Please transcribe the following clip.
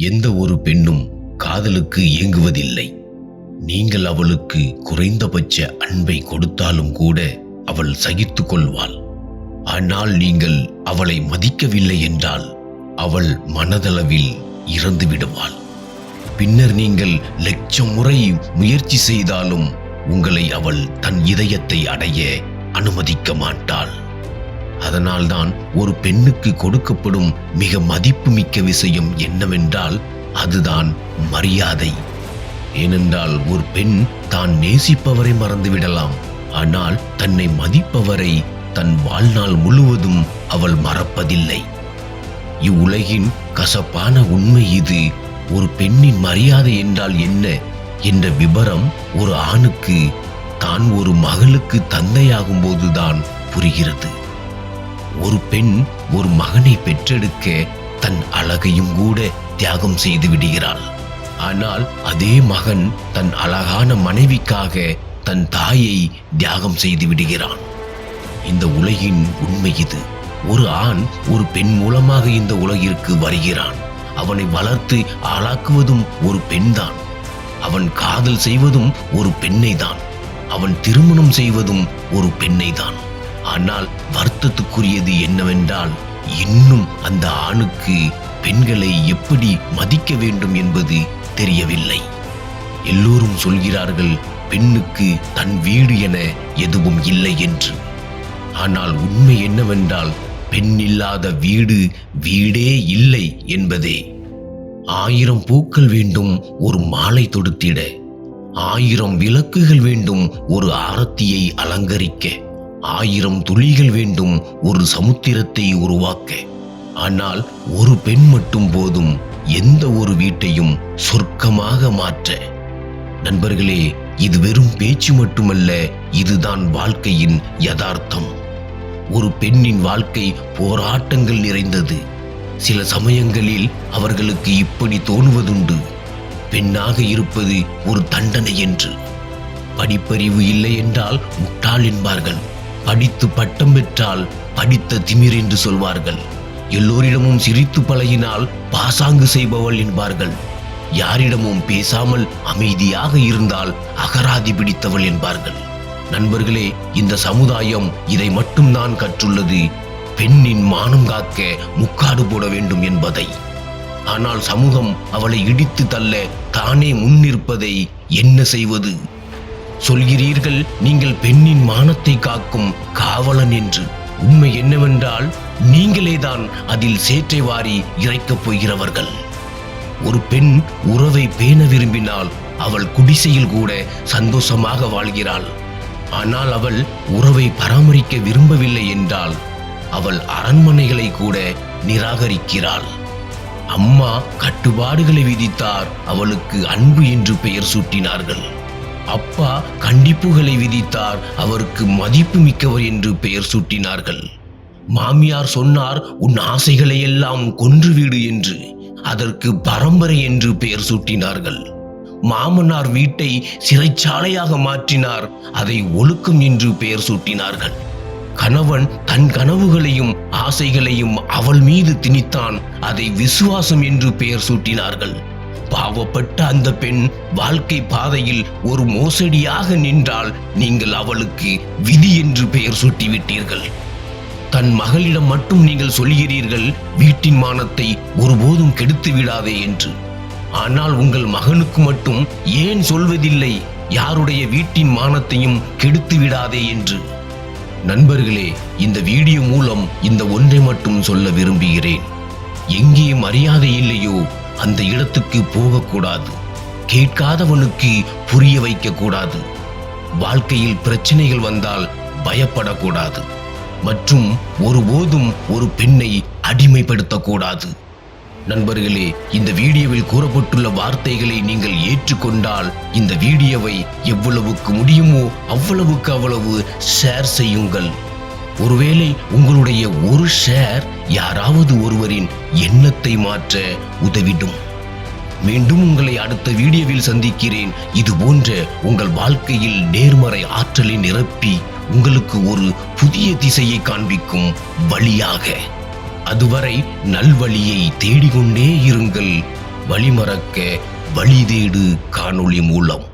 எந்த ஒரு பெண்ணும் காதலுக்கு ஏங்குவதில்லை. நீங்கள் அவளுக்கு குறைந்தபட்ச அன்பை கொடுத்தாலும் கூட அவள் சகித்து கொள்வாள். ஆனால் நீங்கள் அவளை மதிக்கவில்லை என்றால் அவள் மனதளவில் இறந்து விடுவாள். பின்னர் நீங்கள் லட்சம் முறை முயற்சி செய்தாலும் உங்களை அவள் தன் இதயத்தை அடைய அனுமதிக்க மாட்டாள். அதனால்தான் ஒரு பெண்ணுக்கு கொடுக்கப்படும் மிக மதிப்புமிக்க விஷயம் என்னவென்றால் அதுதான் மரியாதை. ஏனென்றால் ஒரு பெண் தான் நேசிப்பவரை மறந்துவிடலாம், ஆனால் தன்னை மதிப்பவரை தன் வாழ்நாள் முழுவதும் அவள் மறப்பதில்லை. இவ்வுலகின் கசப்பான உண்மை இது. ஒரு பெண்ணின் மரியாதை என்றால் என்ன என்ற விபரம் ஒரு ஆணுக்கு தான் ஒரு மகளுக்கு தந்தையாகும் போதுதான் புரிகிறது. ஒரு பெண் ஒரு மகனை பெற்றெடுக்க தன் அழகையும் கூட தியாகம் செய்து விடுகிறாள். ஆனால் அதே மகன் தன் அழகான மனைவிக்காக தன் தாயை தியாகம் செய்து விடுகிறான். இந்த உலகின் உண்மை இது. ஒரு ஆண் ஒரு பெண் மூலமாக இந்த உலகிற்கு வருகிறான். அவனை வளர்த்து ஆளாக்குவதும் ஒரு பெண்தான். அவன் காதல் செய்வதும் ஒரு பெண்ணை தான். அவன் திருமணம் செய்வதும் ஒரு பெண்ணை தான். ஆனால் வருத்தத்துக்குரியது என்னவென்றால் இன்னும் அந்த ஆணுக்கு பெண்களை எப்படி மதிக்க வேண்டும் என்பது தெரியவில்லை. எல்லோரும் சொல்கிறார்கள் பெண்ணுக்கு தன் வீடு என எதுவும் இல்லை என்று. ஆனால் உண்மை என்னவென்றால் பெண் இல்லாத வீடு வீடே இல்லை என்பதே. 1000 பூக்கள் வேண்டும் ஒரு மாலை தொடுத்திட, 1000 விளக்குகள் வேண்டும் ஒரு ஆரத்தியை அலங்கரிக்க, 1000 துளிகள் வேண்டும் ஒரு சமுத்திரத்தை உருவாக்க. ஆனால் ஒரு பெண் மட்டும் போதும் எந்த ஒரு வீட்டையும் சொர்க்கமாக மாற்ற. நண்பர்களே, இது வெறும் பேச்சு மட்டுமல்ல, இதுதான் வாழ்க்கையின் யதார்த்தம். ஒரு பெண்ணின் வாழ்க்கை போராட்டங்கள் நிறைந்தது. சில சமயங்களில் அவர்களுக்கு இப்படி தோணுவதுண்டு, பெண்ணாக இருப்பது ஒரு தண்டனை என்று. படிப்பறிவு இல்லை என்றால் முட்டாள் என்பார்கள். படித்து பட்டம் பெற்றால் படித்த திமிர் என்று சொல்வார்கள். எல்லோரிடமும் சிரித்து பழகினால் பாசாங்கு செய்பவள் என்பார்கள். யாரிடமும் பேசாமல் அமைதியாக இருந்தால் அகராதி பிடித்தவள் என்பார்கள். நண்பர்களே, இந்த சமுதாயம் இதை மட்டும்தான் கற்றுள்ளது, பெண்ணின் மானம் காக்க முக்காடு போட வேண்டும் என்பதை. ஆனால் சமூகம் அவளை இடித்து தள்ள தானே முன்னிற்பதை என்ன செய்வது? சொல்கிறீர்கள் நீங்கள் பெண்ணின் மானத்தை காக்கும் காவலன் என்று. உண்மை என்னவென்றால் நீங்களேதான் அதில் சேற்றை வாரி இறைக்கப் போகிறவர்கள். ஒரு பெண் உறவை பேண விரும்பினால் அவள் குடிசையில் கூட சந்தோஷமாக வாழ்கிறாள். ஆனால் அவள் உறவை பராமரிக்க விரும்பவில்லை என்றால் அவள் அரண்மனைகளை கூட நிராகரிக்கிறாள். அம்மா கட்டுப்பாடுகளை விதித்தார், அவளுக்கு அன்பு என்று பெயர் சூட்டினார்கள். அப்பா கண்டிப்புகளை விதித்தார், அவருக்கு மதிப்பு மிக்கவர் என்று பெயர் சூட்டினார்கள். மாமியார் சொன்னார் உன் ஆசைகளை எல்லாம் கொன்றுவிடு என்று, அதற்கு பரம்பரை என்று பெயர் சூட்டினார்கள். மாமனார் வீட்டை சிறைச்சாலையாக மாற்றினார், அதை ஒழுக்கம் என்று பெயர் சூட்டினார்கள். கணவன் தன் கனவுகளையும் ஆசைகளையும் அவள் மீது திணித்தான், அதை விசுவாசம் என்று பெயர் சூட்டினார்கள். பாவப்பட்ட அந்த பெண் வாழ்க்கை பாதையில் ஒரு மோசடியாக நின்றால் நீங்கள் அவளுக்கு விதி என்று பெயர் சூட்டிவிட்டீர்கள். தன் மகளிடம் மட்டும் நீங்கள் சொல்கிறீர்கள் வீட்டின் மானத்தை ஒருபோதும் கெடுத்து விடாதே என்று. ஆனால் உங்கள் மகனுக்கு மட்டும் ஏன் சொல்வதில்லை யாருடைய வீட்டின் மானத்தையும் கெடுத்து விடாதே என்று? நண்பர்களே, இந்த வீடியோ மூலம் இந்த ஒன்றை மட்டும் சொல்ல விரும்புகிறேன். எங்கே மரியாதை இல்லையோ அந்த இடத்துக்கு போகக்கூடாது. கேட்காதவனுக்கு புரிய வைக்க கூடாது. வாழ்க்கையில் பிரச்சனைகள் வந்தால் பயப்படக்கூடாது. மற்றும் ஒருபோதும் ஒரு பெண்ணை அடிமைப்படுத்தக்கூடாது. நண்பர்களே, இந்த வீடியோவில் கூறப்பட்டுள்ள வார்த்தைகளை நீங்கள் ஏற்றுக்கொண்டால் இந்த வீடியோவை எவ்வளவுக்கு முடியுமோ அவ்வளவு ஷேர் செய்யுங்கள். ஒருவேளை உங்களுடைய ஒரு ஷேர் யாராவது ஒருவரின் எண்ணத்தை மாற்ற உதவிடும். மீண்டும் உங்களை அடுத்த வீடியோவில் சந்திக்கிறேன். இது போன்ற உங்கள் வாழ்க்கையில் நேர்மறை ஆற்றலை நிரப்பி உங்களுக்கு ஒரு புதிய திசையை காண்பிக்கும் வழியாக. அதுவரை நல்வழியை தேடிக்கொண்டே இருங்கள். வழிமறக்க வழிதேடு காணொளி மூலம்.